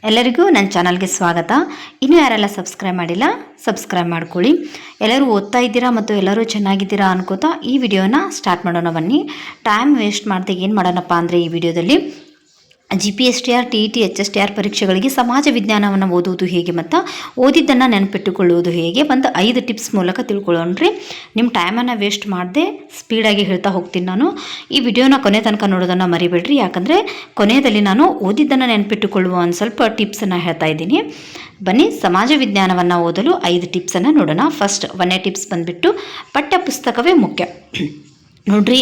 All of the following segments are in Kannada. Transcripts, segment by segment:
ಎಲ್ಲರಿಗೂ ನನ್ನ ಚಾನಲ್ಗೆ ಸ್ವಾಗತ. ಇನ್ನೂ ಯಾರೆಲ್ಲ ಸಬ್ಸ್ಕ್ರೈಬ್ ಮಾಡಿಲ್ಲ ಸಬ್ಸ್ಕ್ರೈಬ್ ಮಾಡ್ಕೊಳ್ಳಿ. ಎಲ್ಲರೂ ಓದ್ತಾ ಇದ್ದೀರಾ ಮತ್ತು ಎಲ್ಲರೂ ಚೆನ್ನಾಗಿದ್ದೀರಾ ಅನ್ಕೋತಾ ಈ ವಿಡಿಯೋನ ಸ್ಟಾರ್ಟ್ ಮಾಡೋಣ. ಬನ್ನಿ, ಟೈಮ್ ವೇಸ್ಟ್ ಮಾಡದೆ ಏನು ಮಾಡೋಣಪ್ಪ ಅಂದರೆ ಈ ವಿಡಿಯೋದಲ್ಲಿ GPSTR TET HSTR ಪರೀಕ್ಷೆಗಳಿಗೆ ಸಮಾಜ ವಿಜ್ಞಾನವನ್ನು ಓದುವುದು ಹೇಗೆ ಮತ್ತು ಓದಿದ್ದನ್ನು ನೆನಪಿಟ್ಟುಕೊಳ್ಳುವುದು ಹೇಗೆ ಒಂದು 5 ಟಿಪ್ಸ್ ಮೂಲಕ ತಿಳ್ಕೊಳ್ಳೋಣ್ರಿ. ನಿಮ್ಮ ಟೈಮನ್ನು ವೇಸ್ಟ್ ಮಾಡದೆ ಸ್ಪೀಡಾಗಿ ಹೇಳ್ತಾ ಹೋಗ್ತೀನಿ. ನಾನು ಈ ವಿಡಿಯೋನ ಕೊನೆ ತನಕ ನೋಡೋದನ್ನು ಮರಿಬೇಡ್ರಿ, ಯಾಕಂದರೆ ಕೊನೆಯಲ್ಲಿ ನಾನು ಓದಿದ್ದನ್ನು ನೆನಪಿಟ್ಟುಕೊಳ್ಳುವ ಒಂದು ಸ್ವಲ್ಪ ಟಿಪ್ಸನ್ನು ಹೇಳ್ತಾ ಇದ್ದೀನಿ. ಬನ್ನಿ, ಸಮಾಜ ವಿಜ್ಞಾನವನ್ನು ಓದಲು 5 ಟಿಪ್ಸನ್ನು ನೋಡೋಣ. ಫಸ್ಟ್ 1ನೇ ಟಿಪ್ಸ್ ಬಂದುಬಿಟ್ಟು ಪಠ್ಯ ಪುಸ್ತಕವೇ ಮುಖ್ಯ. ನೋಡ್ರಿ,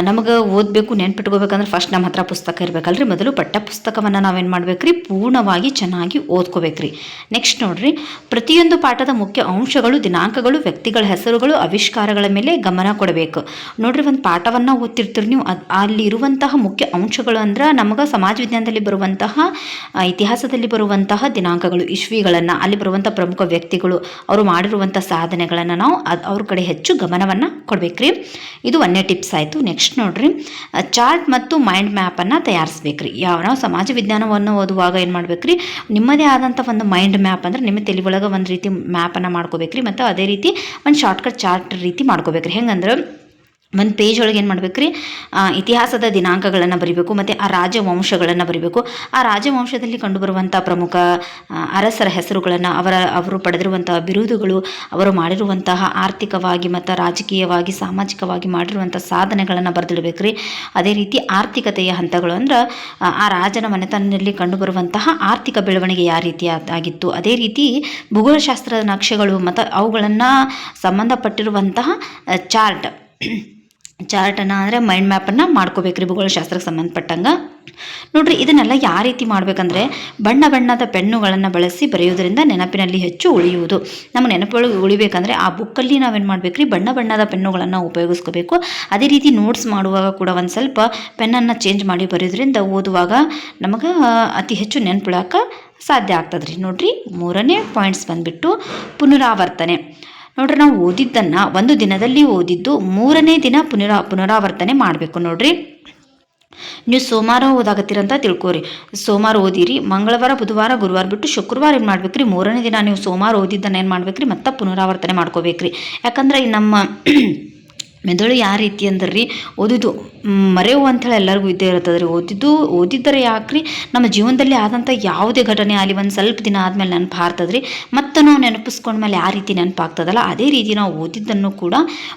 ನಮಗೆ ಓದಬೇಕು ನೆನ್ಪಿಟ್ಕೋಬೇಕಂದ್ರೆ ಫಸ್ಟ್ ನಮ್ಮ ಹತ್ರ ಪುಸ್ತಕ ಇರಬೇಕಲ್ರಿ. ಮೊದಲು ಪಠ್ಯ ಪುಸ್ತಕವನ್ನು ನಾವೇನು ಮಾಡ್ಬೇಕ್ರಿ, ಪೂರ್ಣವಾಗಿ ಚೆನ್ನಾಗಿ ಓದ್ಕೋಬೇಕ್ರಿ. ನೆಕ್ಸ್ಟ್ ನೋಡ್ರಿ, ಪ್ರತಿಯೊಂದು ಪಾಠದ ಮುಖ್ಯ ಅಂಶಗಳು, ದಿನಾಂಕಗಳು, ವ್ಯಕ್ತಿಗಳ ಹೆಸರುಗಳು, ಆವಿಷ್ಕಾರಗಳ ಮೇಲೆ ಗಮನ ಕೊಡಬೇಕು. ನೋಡ್ರಿ, ಒಂದು ಪಾಠವನ್ನು ಓದ್ತಿರ್ತೀರಿ ನೀವು, ಅಲ್ಲಿ ಇರುವಂತಹ ಮುಖ್ಯ ಅಂಶಗಳು ಅಂದ್ರೆ ನಮಗೆ ಸಮಾಜ ವಿಜ್ಞಾನದಲ್ಲಿ ಬರುವಂತಹ, ಇತಿಹಾಸದಲ್ಲಿ ಬರುವಂತಹ ದಿನಾಂಕಗಳು, ಇಶ್ವಿಗಳನ್ನು, ಅಲ್ಲಿ ಬರುವಂಥ ಪ್ರಮುಖ ವ್ಯಕ್ತಿಗಳು, ಅವರು ಮಾಡಿರುವಂಥ ಸಾಧನೆಗಳನ್ನು ನಾವು ಅವ್ರ ಕಡೆ ಹೆಚ್ಚು ಗಮನವನ್ನು ಕೊಡಬೇಕ್ರಿ. ಇದು 1ನೇ ಟಿಪ್ಸ್ ಆಯಿತು. ನೆಕ್ಸ್ಟ್ ನೋಡ್ರಿ, ಚಾರ್ಟ್ ಮತ್ತು ಮೈಂಡ್ ಮ್ಯಾಪನ್ನು ತಯಾರಿಸ್ಬೇಕ್ರಿ. ನಾವು ಸಮಾಜ ವಿಜ್ಞಾನವನ್ನು ಓದುವಾಗ ಏನು ಮಾಡ್ಬೇಕ್ರಿ, ನಿಮ್ಮದೇ ಆದಂಥ ಒಂದು ಮೈಂಡ್ ಮ್ಯಾಪ್ ಅಂದರೆ ನಿಮ್ಮ ತಲೆ ಒಳಗೆ ಒಂದು ರೀತಿ ಮ್ಯಾಪನ್ನು ಮಾಡ್ಕೋಬೇಕ್ರಿ. ಮತ್ತು ಅದೇ ರೀತಿ ಒಂದು ಶಾರ್ಟ್ಕಟ್ ಚಾರ್ಟ್ ರೀತಿ ಮಾಡ್ಕೋಬೇಕ್ರಿ. ಹೆಂಗಂದ್ರೆ ಒಂದು ಪೇಜ್ ಒಳಗೆ ಏನು ಮಾಡ್ಬೇಕ್ರಿ, ಇತಿಹಾಸದ ದಿನಾಂಕಗಳನ್ನು ಬರಿಬೇಕು ಮತ್ತು ಆ ರಾಜವಂಶಗಳನ್ನು ಬರಿಬೇಕು. ಆ ರಾಜವಂಶದಲ್ಲಿ ಕಂಡುಬರುವಂಥ ಪ್ರಮುಖ ಅರಸರ ಹೆಸರುಗಳನ್ನು, ಅವರು ಪಡೆದಿರುವಂಥ ಬಿರುದುಗಳು, ಅವರು ಮಾಡಿರುವಂತಹ ಆರ್ಥಿಕವಾಗಿ ಮತ್ತು ರಾಜಕೀಯವಾಗಿ ಸಾಮಾಜಿಕವಾಗಿ ಮಾಡಿರುವಂಥ ಸಾಧನೆಗಳನ್ನು ಬರೆದಿಡಬೇಕ್ರಿ. ಅದೇ ರೀತಿ ಆರ್ಥಿಕತೆಯ ಹಂತಗಳು ಅಂದ್ರೆ ಆ ರಾಜನ ಮನೆತನದಲ್ಲಿ ಕಂಡುಬರುವಂತಹ ಆರ್ಥಿಕ ಬೆಳವಣಿಗೆ ಯಾವ ರೀತಿ ಆಗಿತ್ತು, ಅದೇ ರೀತಿ ಭೂಗೋಳಶಾಸ್ತ್ರದ ನಕ್ಷೆಗಳು ಮತ್ತು ಅವುಗಳನ್ನು ಸಂಬಂಧಪಟ್ಟಿರುವಂತಹ ಚಾರ್ಟನ್ನು ಅಂದರೆ ಮೈಂಡ್ ಮ್ಯಾಪನ್ನು ಮಾಡ್ಕೋಬೇಕ್ರಿ ಭೂಗೋಳಶಾಸ್ತ್ರಕ್ಕೆ ಸಂಬಂಧಪಟ್ಟಂಗೆ. ನೋಡ್ರಿ, ಇದನ್ನೆಲ್ಲ ಯಾವ ರೀತಿ ಮಾಡಬೇಕಂದ್ರೆ ಬಣ್ಣ ಬಣ್ಣದ ಪೆನ್ನುಗಳನ್ನು ಬಳಸಿ ಬರೆಯೋದ್ರಿಂದ ನೆನಪಿನಲ್ಲಿ ಹೆಚ್ಚು ಉಳಿಯುವುದು. ನಮ್ಮ ನೆನಪೊಳಗೆ ಉಳಿಬೇಕಂದ್ರೆ ಆ ಬುಕ್ಕಲ್ಲಿ ನಾವೇನು ಮಾಡಬೇಕ್ರಿ, ಬಣ್ಣ ಬಣ್ಣದ ಪೆನ್ನುಗಳನ್ನು ಉಪಯೋಗಿಸ್ಕೋಬೇಕು. ಅದೇ ರೀತಿ ನೋಟ್ಸ್ ಮಾಡುವಾಗ ಕೂಡ ಒಂದು ಸ್ವಲ್ಪ ಪೆನ್ನನ್ನು ಚೇಂಜ್ ಮಾಡಿ ಬರೆಯೋದ್ರಿಂದ ಓದುವಾಗ ನಮಗೆ ಅತಿ ಹೆಚ್ಚು ನೆನಪಿಡೋಕೆ ಸಾಧ್ಯ ಆಗ್ತದ್ರಿ. ನೋಡ್ರಿ, 3ನೇ ಪಾಯಿಂಟ್ಸ್ ಬಂದುಬಿಟ್ಟು ಪುನರಾವರ್ತನೆ. ನೋಡ್ರಿ, ನಾವು ಓದಿದ್ದನ್ನು ಒಂದು ದಿನದಲ್ಲಿ ಓದಿದ್ದು 3ನೇ ದಿನ ಪುನರಾವರ್ತನೆ ಮಾಡಬೇಕು. ನೋಡ್ರಿ, ನೀವು ಸೋಮವಾರ ಓದಾಗತ್ತೀರಂತ ತಿಳ್ಕೊರಿ. ಸೋಮವಾರ ಓದಿರಿ, ಮಂಗಳವಾರ ಬುಧವಾರ ಗುರುವಾರ ಬಿಟ್ಟು ಶುಕ್ರವಾರ ಏನು ಮಾಡ್ಬೇಕ್ರಿ, 3ನೇ ದಿನ ನೀವು ಸೋಮವಾರ ಓದಿದ್ದನ್ನು ಏನು ಮಾಡ್ಬೇಕ್ರಿ, ಮತ್ತೆ ಪುನರಾವರ್ತನೆ ಮಾಡ್ಕೋಬೇಕ್ರಿ. ಯಾಕಂದ್ರೆ ನಮ್ಮ ಮೆದುಳು ಯಾವ ರೀತಿ ಅಂದ್ರೆ ಓದಿದ್ದು ಮರೆವು ಅಂಥೇಳಿ ಎಲ್ಲರಿಗೂ ಇದ್ದೇ ಇರ್ತದೆ ರೀ. ಓದಿದ್ದರೆ ಯಾಕ್ರಿ, ನಮ್ಮ ಜೀವನದಲ್ಲಿ ಆದಂಥ ಯಾವುದೇ ಘಟನೆ ಅಲ್ಲಿ ಒಂದು ಸ್ವಲ್ಪ ದಿನ ಆದಮೇಲೆ ನೆನಪು ಹಾರ್ತದ್ರಿ. ಮತ್ತು ನಾವು ನೆನಪಿಸ್ಕೊಂಡ್ಮೇಲೆ ಯಾವ ರೀತಿ ನೆನಪಾಗ್ತದಲ್ಲ, ಅದೇ ರೀತಿ ನಾವು ಓದಿದ್ದನ್ನು ಕೂಡ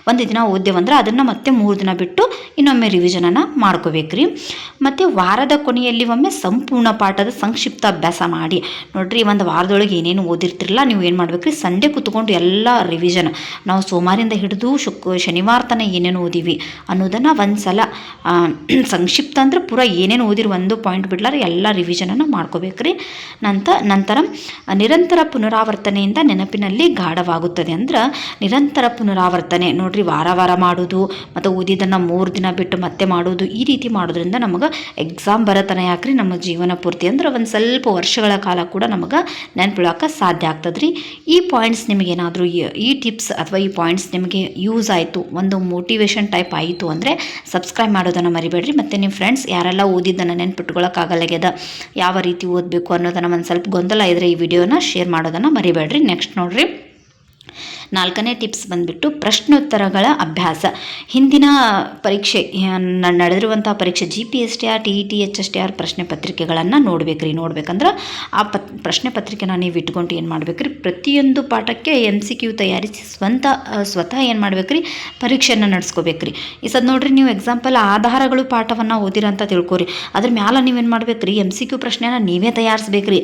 ಒಂದು ದಿನ ಓದ್ದೇವಂದ್ರೆ ಅದನ್ನು ಮತ್ತೆ 3 ದಿನ ಬಿಟ್ಟು ಇನ್ನೊಮ್ಮೆ ರಿವಿಷನನ್ನು ಮಾಡ್ಕೋಬೇಕ್ರಿ. ಮತ್ತು ವಾರದ ಕೊನೆಯಲ್ಲಿ ಒಮ್ಮೆ ಸಂಪೂರ್ಣ ಪಾಠದ ಸಂಕ್ಷಿಪ್ತ ಅಭ್ಯಾಸ ಮಾಡಿ. ನೋಡ್ರಿ, ಒಂದು ವಾರದೊಳಗೆ ಏನೇನು ಓದಿರ್ತಿರಲ್ಲ, ನೀವು ಏನು ಮಾಡ್ಬೇಕ್ರಿ, ಸಂಡೇ ಕೂತ್ಕೊಂಡು ಎಲ್ಲ ರಿವಿಷನ್, ನಾವು ಸೋಮವಾರಿಂದ ಹಿಡಿದು ಶನಿವಾರ ತನಕ ಏನೇನು ಓದಿವಿ ಅನ್ನೋದನ್ನು ಒಂದು ಸಲ ಸಂಕ್ಷಿಪ್ತ ಅಂದ್ರೆ ಪೂರ ಏನೇನು ಓದಿರಿ ಒಂದು ಪಾಯಿಂಟ್ ಬಿಡ್ಲಾರ ಎಲ್ಲ ರಿವಿಷನನ್ನು ಮಾಡ್ಕೋಬೇಕ್ರಿ. ನಂತರ ನಿರಂತರ ಪುನರಾವರ್ತನೆಯಿಂದ ನೆನಪಿನಲ್ಲಿ ಗಾಢವಾಗುತ್ತದೆ. ಅಂದ್ರೆ ನಿರಂತರ ಪುನರಾವರ್ತನೆ ನೋಡ್ರಿ, ವಾರ ಮಾಡೋದು ಮತ್ತು ಓದಿದ್ದನ್ನು 3 ದಿನ ಬಿಟ್ಟು ಮತ್ತೆ ಮಾಡೋದು, ಈ ರೀತಿ ಮಾಡೋದ್ರಿಂದ ನಮಗೆ ಎಕ್ಸಾಮ್ ಬರತನ ಯಾಕ್ರಿ ನಮ್ಮ ಜೀವನ ಪೂರ್ತಿ ಅಂದ್ರೆ ಒಂದು ಸ್ವಲ್ಪ ವರ್ಷಗಳ ಕಾಲ ಕೂಡ ನಮಗೆ ನೆನಪಿಡೋಕೆ ಸಾಧ್ಯ ಆಗ್ತದ್ರಿ. ಈ ಪಾಯಿಂಟ್ಸ್ ನಿಮಗೇನಾದರೂ ಈ ಟಿಪ್ಸ್ ಅಥವಾ ಈ ಪಾಯಿಂಟ್ಸ್ ನಿಮಗೆ ಯೂಸ್ ಆಯಿತು, ಒಂದು ಮೋಟಿವೇಶನ್ ಟೈಪ್ ಆಯಿತು ಅಂದರೆ ಸಬ್ಸ್ಕ್ರೈಬ್ ಮಾಡೋದನ್ನು ಮರಿಬೇಡ್ರಿ. ಮತ್ತು ನಿಮ್ಮ ಫ್ರೆಂಡ್ಸ್ ಯಾರೆಲ್ಲ ಓದಿದ್ದನ್ನು ನೆನ್ಪಿಟ್ಕೊಳ್ಳೋಕ್ಕಾಗಲ್ಲಾಗ್ಯದ, ಯಾವ ರೀತಿ ಓದಬೇಕು ಅನ್ನೋದನ್ನು ಒಂದು ಸ್ವಲ್ಪ ಗೊಂದಲ ಇದ್ದರೆ ಈ ವಿಡಿಯೋನ ಶೇರ್ ಮಾಡೋದನ್ನು ಮರಿಬೇಡ್ರಿ. ನೆಕ್ಸ್ಟ್ ನೋಡ್ರಿ, 4ನೇ ಟಿಪ್ಸ್ ಬಂದುಬಿಟ್ಟು ಪ್ರಶ್ನೋತ್ತರಗಳ ಅಭ್ಯಾಸ. ಹಿಂದಿನ ಪರೀಕ್ಷೆ ನಡೆದಿರುವಂಥ ಪರೀಕ್ಷೆ GPSTR TET HSTR ಪ್ರಶ್ನೆ ಪತ್ರಿಕೆಗಳನ್ನು ನೋಡ್ಬೇಕಂದ್ರೆ ಆ ಪ್ರಶ್ನೆ ಪತ್ರಿಕೆನ ನೀವು ಇಟ್ಕೊಂಡು ಏನು ಮಾಡ್ಬೇಕ್ರಿ, ಪ್ರತಿಯೊಂದು ಪಾಠಕ್ಕೆ MCQ ತಯಾರಿಸಿ ಸ್ವತಃ ಏನು ಮಾಡ್ಬೇಕ್ರಿ, ಪರೀಕ್ಷೆಯನ್ನು ನಡೆಸ್ಕೋಬೇಕ್ರಿ. ಈ ಸದ್ ನೋಡ್ರಿ, ನೀವು ಎಕ್ಸಾಂಪಲ್ ಆಧಾರಗಳು ಪಾಠವನ್ನು ಓದಿರಂತ ತಿಳ್ಕೊರಿ, ಅದ್ರ ಮ್ಯಾಲೆ ನೀವೇನು ಮಾಡ್ಬೇಕ್ರಿ, MCQ ಪ್ರಶ್ನೆನ ನೀವೇ ತಯಾರಿಸ್ಬೇಕ್ರಿ.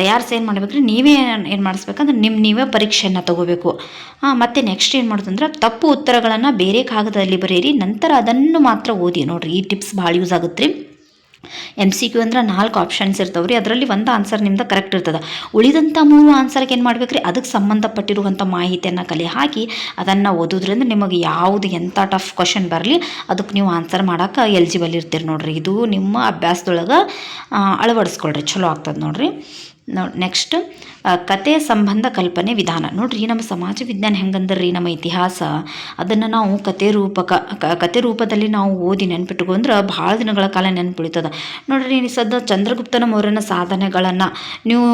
ತಯಾರಿಸಿ ಏನು ಮಾಡ್ಬೇಕ್ರಿ, ನೀವೇ ಏನು ಮಾಡಿಸ್ಬೇಕಂದ್ರೆ ನೀವೇ ಪರೀಕ್ಷೆಯನ್ನು ತಗೋಬೇಕು. ಮತ್ತು ನೆಕ್ಸ್ಟ್ ಏನು ಮಾಡೋದಂದ್ರೆ ತಪ್ಪು ಉತ್ತರಗಳನ್ನು ಬೇರೆ ಕಾಗದದಲ್ಲಿ ಬರೆಯಿರಿ, ನಂತರ ಅದನ್ನು ಮಾತ್ರ ಓದಿ. ನೋಡ್ರಿ, ಈ ಟಿಪ್ಸ್ ಭಾಳ ಯೂಸ್ ಆಗುತ್ತೆ ರೀ. MCQ ಅಂದ್ರೆ 4 ಆಪ್ಷನ್ಸ್ ಇರ್ತಾವೆ ರೀ, ಅದರಲ್ಲಿ ಒಂದು ಆನ್ಸರ್ ನಿಮ್ದು ಕರೆಕ್ಟ್ ಇರ್ತದೆ. ಉಳಿದಂಥ 3 ಆನ್ಸರ್ಗೆ ಏನು ಮಾಡ್ಬೇಕ್ರಿ, ಅದಕ್ಕೆ ಸಂಬಂಧಪಟ್ಟಿರುವಂಥ ಮಾಹಿತಿಯನ್ನು ಕಲೆ ಹಾಕಿ ಅದನ್ನು ಓದೋದ್ರಿಂದ ನಿಮಗೆ ಯಾವುದು ಎಂಥ ಟಫ್ ಕ್ವಶನ್ ಬರಲಿ ಅದಕ್ಕೆ ನೀವು ಆನ್ಸರ್ ಮಾಡೋಕೆ ಎಲಿಜಿಬಲ್ ಇರ್ತೀರಿ. ನೋಡ್ರಿ, ಇದು ನಿಮ್ಮ ಅಭ್ಯಾಸದೊಳಗೆ ಅಳವಡಿಸ್ಕೊಳ್ರಿ, ಚಲೋ ಆಗ್ತದೆ ನೋಡ್ರಿ. ನೆಕ್ಸ್ಟ್ ಕತೆ ಸಂಬಂಧ ಕಲ್ಪನೆ ವಿಧಾನ. ನೋಡ್ರಿ ನಮ್ಮ ಸಮಾಜ ವಿಜ್ಞಾನ ಹೆಂಗಂದ್ರಿ ನಮ್ಮ ಇತಿಹಾಸ ಅದನ್ನು ನಾವು ಕತೆ ರೂಪದಲ್ಲಿ ನಾವು ಓದಿ ನೆನ್ಪಿಟ್ಕೊಂಡ್ರೆ ಭಾಳ ದಿನಗಳ ಕಾಲ ನೆನ್ಪುಳಿತದ. ನೋಡ್ರಿ ಸದ್ದ ಚಂದ್ರಗುಪ್ತನ ಮೌರ್ಯನ ಸಾಧನೆಗಳನ್ನು ನೀವು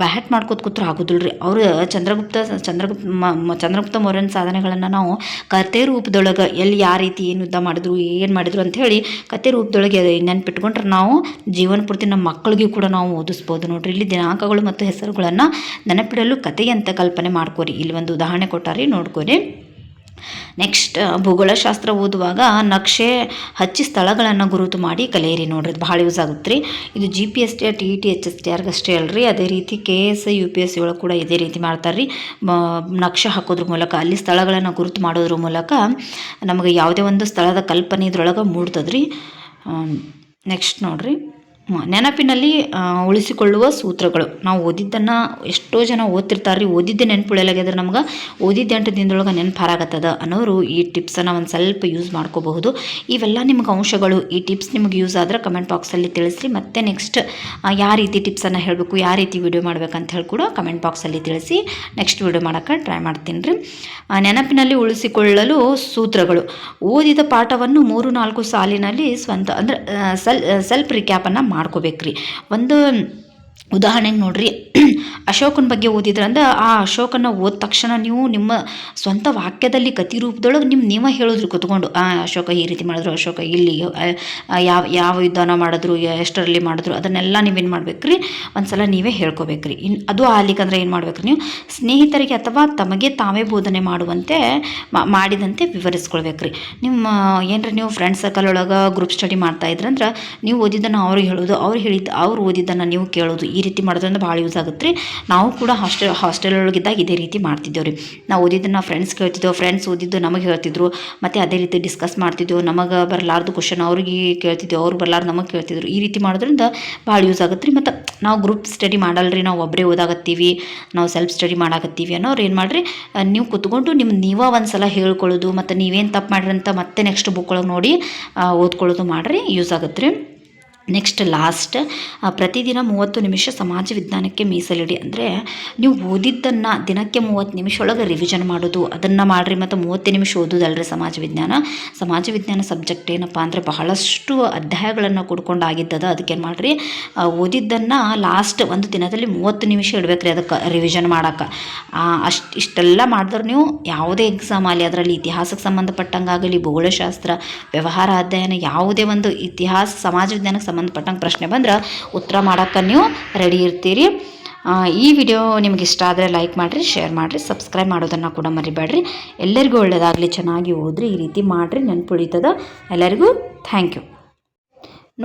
ಬ್ಯಾಟ್ ಮಾಡ್ಕೋತ ಕೂತ್ರೆ ಆಗೋದಿಲ್ರಿ. ಅವರು ಚಂದ್ರಗುಪ್ತ ಮೌರ್ಯನ ಸಾಧನೆಗಳನ್ನು ನಾವು ಕತೆ ರೂಪದೊಳಗೆ ಎಲ್ಲಿ ಯಾವ ರೀತಿ ಏನು ಯುದ್ಧ ಮಾಡಿದ್ರು ಅಂಥೇಳಿ ಕತೆ ರೂಪದೊಳಗೆ ನೆನ್ಪಿಟ್ಕೊಂಡ್ರೆ ನಾವು ಜೀವನ ಪೂರ್ತಿ ನಮ್ಮ ಮಕ್ಕಳಿಗೂ ಕೂಡ ನಾವು ಓದಿಸ್ಬೋದು. ನೋಡ್ರಿ ಇಲ್ಲಿ ದಿನಾಂಕಗಳು ಮತ್ತು ಹೆಸರುಗಳನ್ನು ನೆನಪಿಡಲು ಕಥೆಯಂತ ಕಲ್ಪನೆ ಮಾಡ್ಕೋರಿ. ಇಲ್ಲಿ ಒಂದು ಉದಾಹರಣೆ ಕೊಟ್ಟಾರಿ, ನೋಡ್ಕೋರಿ. ನೆಕ್ಸ್ಟ್ ಭೂಗೋಳಶಾಸ್ತ್ರ ಓದುವಾಗ ನಕ್ಷೆ ಹಚ್ಚಿ ಸ್ಥಳಗಳನ್ನು ಗುರುತು ಮಾಡಿ ಕಲಿಯಿರಿ. ನೋಡ್ರಿ ಭಾಳ ಯೂಸ್ ಆಗುತ್ತೆ ರೀ. ಇದು GPST TET HST ಅಷ್ಟೇ ಅಲ್ರಿ, ಅದೇ ರೀತಿ KS UPSC ಒಳಗೆ ಕೂಡ ಇದೇ ರೀತಿ ಮಾಡ್ತಾರೆ ರೀ. ನಕ್ಷೆ ಹಾಕೋದ್ರ ಮೂಲಕ ಅಲ್ಲಿ ಸ್ಥಳಗಳನ್ನು ಗುರುತು ಮಾಡೋದ್ರ ಮೂಲಕ ನಮಗೆ ಯಾವುದೇ ಒಂದು ಸ್ಥಳದ ಕಲ್ಪನೆ ಇದ್ರೊಳಗೆ ಮೂಡ್ತದ್ರಿ. ನೆಕ್ಸ್ಟ್ ನೋಡ್ರಿ, ನೆನಪಿನಲ್ಲಿ ಉಳಿಸಿಕೊಳ್ಳುವ ಸೂತ್ರಗಳು. ನಾವು ಓದಿದ್ದನ್ನು ಎಷ್ಟೋ ಜನ ಓದ್ತಿರ್ತಾರೆ ರೀ, ಓದಿದ್ದೆ ನೆನಪುಳಿಯಲಾಗಿದ್ರೆ ನಮ್ಗೆ ಓದಿದ್ದೆ 8 ದಿನದೊಳಗೆ ನೆನಪಾರಾಗತ್ತದ ಅನ್ನೋರು ಈ ಟಿಪ್ಸನ್ನು ಒಂದು ಸ್ವಲ್ಪ ಯೂಸ್ ಮಾಡ್ಕೋಬಹುದು. ಇವೆಲ್ಲ ನಿಮ್ಗೆ ಅಂಶಗಳು. ಈ ಟಿಪ್ಸ್ ನಿಮ್ಗೆ ಯೂಸ್ ಆದರೆ ಕಮೆಂಟ್ ಬಾಕ್ಸಲ್ಲಿ ತಿಳಿಸ್ರಿ. ಮತ್ತು ನೆಕ್ಸ್ಟ್ ಯಾವ ರೀತಿ ಟಿಪ್ಸನ್ನು ಹೇಳಬೇಕು, ಯಾವ ರೀತಿ ವಿಡಿಯೋ ಮಾಡ್ಬೇಕಂತ ಹೇಳಿ ಕೂಡ ಕಮೆಂಟ್ ಬಾಕ್ಸಲ್ಲಿ ತಿಳಿಸಿ. ನೆಕ್ಸ್ಟ್ ವಿಡಿಯೋ ಮಾಡೋಕ್ಕೆ ಟ್ರೈ ಮಾಡ್ತೀನಿ ರೀ. ನೆನಪಿನಲ್ಲಿ ಉಳಿಸಿಕೊಳ್ಳಲು ಸೂತ್ರಗಳು. ಓದಿದ ಪಾಠವನ್ನು 3-4 ಸಾಲಿನಲ್ಲಿ ಸ್ವಂತ ಅಂದರೆ ಸೆಲ್ಫ್ ರಿಕ್ಯಾಪನ್ನು ಮಾಡ್ಕೋಬೇಕ್ರಿ. ಒಂದು ಉದಾಹರಣೆಗೆ ನೋಡ್ರಿ, ಅಶೋಕನ ಬಗ್ಗೆ ಓದಿದ್ರಂದ್ರೆ ಆ ಅಶೋಕನ ಓದ ತಕ್ಷಣ ನೀವು ನಿಮ್ಮ ಸ್ವಂತ ವಾಕ್ಯದಲ್ಲಿ ಕತಿ ರೂಪದೊಳಗೆ ನೀವೇ ಹೇಳಿದ್ರಿ ಕೂತ್ಕೊಂಡು, ಅಶೋಕ ಈ ರೀತಿ ಮಾಡಿದ್ರು, ಅಶೋಕ ಇಲ್ಲಿ ಯಾವ ಯುದ್ಧನ ಮಾಡಿದ್ರು, ಎಷ್ಟರಲ್ಲಿ ಮಾಡಿದ್ರು, ಅದನ್ನೆಲ್ಲ ನೀವೇನು ಮಾಡ್ಬೇಕ್ರಿ ಒಂದು ಸಲ ನೀವೇ ಹೇಳ್ಕೊಬೇಕ್ರಿ. ಅದು ಆಗ್ಲಿಕ್ಕಂದ್ರೆ ಏನು ಮಾಡ್ಬೇಕ್ರಿ, ನೀವು ಸ್ನೇಹಿತರಿಗೆ ಅಥವಾ ತಮಗೆ ತಾವೇ ಬೋಧನೆ ಮಾಡಿದಂತೆ ವಿವರಿಸ್ಕೊಳ್ಬೇಕ್ರಿ. ನಿಮ್ಮ ಏನರ ನೀವು ಫ್ರೆಂಡ್ಸ್ ಸರ್ಕಲ್ ಒಳಗೆ ಗ್ರೂಪ್ ಸ್ಟಡಿ ಮಾಡ್ತಾ ಇದ್ರಂದ್ರೆ ನೀವು ಓದಿದ್ದನ್ನು ಅವ್ರಿಗೆ ಹೇಳೋದು, ಅವ್ರು ಓದಿದ್ದನ್ನು ನೀವು ಕೇಳೋದು, ಈ ರೀತಿ ಮಾಡೋದ್ರಿಂದ ಭಾಳ ಯೂಸ್ ಆಗುತ್ತೆ ರೀ. ನಾವು ಕೂಡ ಹಾಸ್ಟೆಲ್ ಒಳಗಿದ್ದಾಗ ಇದೇ ರೀತಿ ಮಾಡ್ತಿದ್ದೇವೆ ರೀ. ನಾವು ಓದಿದ್ದನ್ನು ಫ್ರೆಂಡ್ಸ್ ಕೇಳ್ತಿದ್ದೆವು, ಫ್ರೆಂಡ್ಸ್ ಓದಿದ್ದು ನಮಗೆ ಹೇಳ್ತಿದ್ರು, ಮತ್ತು ಅದೇ ರೀತಿ ಡಿಸ್ಕಸ್ ಮಾಡ್ತಿದ್ದೆವು. ನಮಗೆ ಬರಲಾರ್ದು ಕ್ವಶನ್ ಅವ್ರಿಗೆ ಕೇಳ್ತಿದ್ದೆವು, ಅವ್ರು ಬರಲಾರ್ದು ನಮಗೆ ಕೇಳ್ತಿದ್ರು. ಈ ರೀತಿ ಮಾಡೋದ್ರಿಂದ ಭಾಳ ಯೂಸ್ ಆಗುತ್ತೆ ರೀ. ಮತ್ತು ನಾವು ಗ್ರೂಪ್ ಸ್ಟಡಿ ಮಾಡಲ್ರಿ, ನಾವು ಒಬ್ಬರೇ ಓದಾಗತ್ತೀವಿ, ನಾವು ಸೆಲ್ಫ್ ಸ್ಟಡಿ ಮಾಡಾಕತ್ತೀವಿ ಅನ್ನೋರು ಏನು ಮಾಡಿರಿ, ನೀವು ಕೂತ್ಕೊಂಡು ನೀವೇ ಒಂದು ಸಲ ಹೇಳ್ಕೊಳ್ಳೋದು, ಮತ್ತು ನೀವೇನು ತಪ್ಪು ಮಾಡಿರಿ ಅಂತ ಮತ್ತೆ ನೆಕ್ಸ್ಟ್ ಬುಕ್ ಒಳಗೆ ನೋಡಿ ಓದ್ಕೊಳ್ಳೋದು ಮಾಡಿರಿ, ಯೂಸ್ ಆಗುತ್ತೆ ರೀ. ನೆಕ್ಸ್ಟ್ ಲಾಸ್ಟ್, ಪ್ರತಿದಿನ 30 ನಿಮಿಷ ಸಮಾಜ ವಿಜ್ಞಾನಕ್ಕೆ ಮೀಸಲಿಡಿ. ಅಂದರೆ ನೀವು ಓದಿದ್ದನ್ನು ದಿನಕ್ಕೆ 30 ನಿಮಿಷ ಒಳಗೆ ರಿವಿಷನ್ ಮಾಡೋದು, ಅದನ್ನು ಮಾಡಿರಿ. ಮತ್ತು 30 ನಿಮಿಷ ಓದೋದಲ್ರಿ ಸಮಾಜ ವಿಜ್ಞಾನ ಸಬ್ಜೆಕ್ಟ್ ಏನಪ್ಪ ಅಂದರೆ ಬಹಳಷ್ಟು ಅಧ್ಯಾಯಗಳನ್ನು ಕೊಡ್ಕೊಂಡಾಗಿದ್ದದ. ಅದಕ್ಕೇನು ಮಾಡಿರಿ, ಓದಿದ್ದನ್ನು ಲಾಸ್ಟ್ ಒಂದು ದಿನದಲ್ಲಿ 30 ನಿಮಿಷ ಇಡಬೇಕ್ರಿ ಅದಕ್ಕೆ ರಿವಿಷನ್ ಮಾಡೋಕ್ಕೆ. ಇಷ್ಟೆಲ್ಲ ಮಾಡಿದ್ರೆ ನೀವು ಯಾವುದೇ ಎಕ್ಸಾಮ್ ಆಗಲಿ, ಅದರಲ್ಲಿ ಇತಿಹಾಸಕ್ಕೆ ಸಂಬಂಧಪಟ್ಟಂಗಾಗಲಿ, ಭೂಗೋಳಶಾಸ್ತ್ರ, ವ್ಯವಹಾರ ಅಧ್ಯಯನ, ಯಾವುದೇ ಒಂದು ಇತಿಹಾಸ ಸಮಾಜ ವಿಜ್ಞಾನಕ್ಕೆ ಸಂಬಂಧಪಟ್ಟಂಗೆ ಪ್ರಶ್ನೆ ಬಂದ್ರೆ ಉತ್ತರ ಮಾಡೋಕ್ಕೆ ನೀವು ರೆಡಿ ಇರ್ತೀರಿ. ಈ ವಿಡಿಯೋ ನಿಮ್ಗೆ ಇಷ್ಟ ಆದರೆ ಲೈಕ್ ಮಾಡಿರಿ, ಶೇರ್ ಮಾಡಿರಿ, ಸಬ್ಸ್ಕ್ರೈಬ್ ಮಾಡೋದನ್ನು ಕೂಡ ಮರಿಬೇಡ್ರಿ. ಎಲ್ಲರಿಗೂ ಒಳ್ಳೆಯದಾಗಲಿ, ಚೆನ್ನಾಗಿ ಓದ್ರಿ, ಈ ರೀತಿ ಮಾಡಿರಿ, ನೆನ್ಪುಳಿತದ. ಎಲ್ಲರಿಗೂ ಥ್ಯಾಂಕ್ ಯು.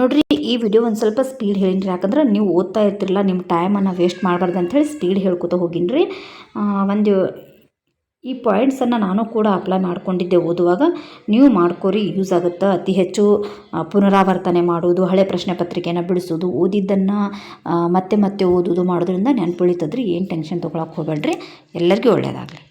ನೋಡಿರಿ, ಈ ವಿಡಿಯೋ ಒಂದು ಸ್ವಲ್ಪ ಸ್ಪೀಡ್ ಹೇಳಿನ್ರಿ, ಯಾಕಂದ್ರೆ ನೀವು ಓದ್ತಾ ಇರ್ತಿರಲ್ಲ, ನಿಮ್ಮ ಟೈಮನ್ನು ವೇಸ್ಟ್ ಮಾಡಬಾರ್ದು ಅಂಥೇಳಿ ಸ್ಪೀಡ್ ಹೇಳ್ಕೊತ ಹೋಗಿನ್ರಿ. ಈ ಪಾಯಿಂಟ್ಸನ್ನು ನಾನು ಕೂಡ ಅಪ್ಲೈ ಮಾಡ್ಕೊಂಡಿದ್ದೆ ಓದುವಾಗ. ನೀವು ಮಾಡ್ಕೋರಿ, ಯೂಸ್ ಆಗುತ್ತೆ. ಅತಿ ಹೆಚ್ಚು ಪುನರಾವರ್ತನೆ ಮಾಡೋದು, ಹಳೆ ಪ್ರಶ್ನೆ ಪತ್ರಿಕೆಯನ್ನು ಬಿಡಿಸೋದು, ಓದಿದ್ದನ್ನು ಮತ್ತೆ ಓದೋದು ಮಾಡೋದ್ರಿಂದ ನೆನ್ಪುಳಿತದ್ರಿ. ಏನು ಟೆನ್ಷನ್ ತೊಗೊಳಕ್ಕೆ ಹೋಗಬೇಡ್ರಿ. ಎಲ್ಲರಿಗೂ ಒಳ್ಳೆಯದಾಗಲಿ.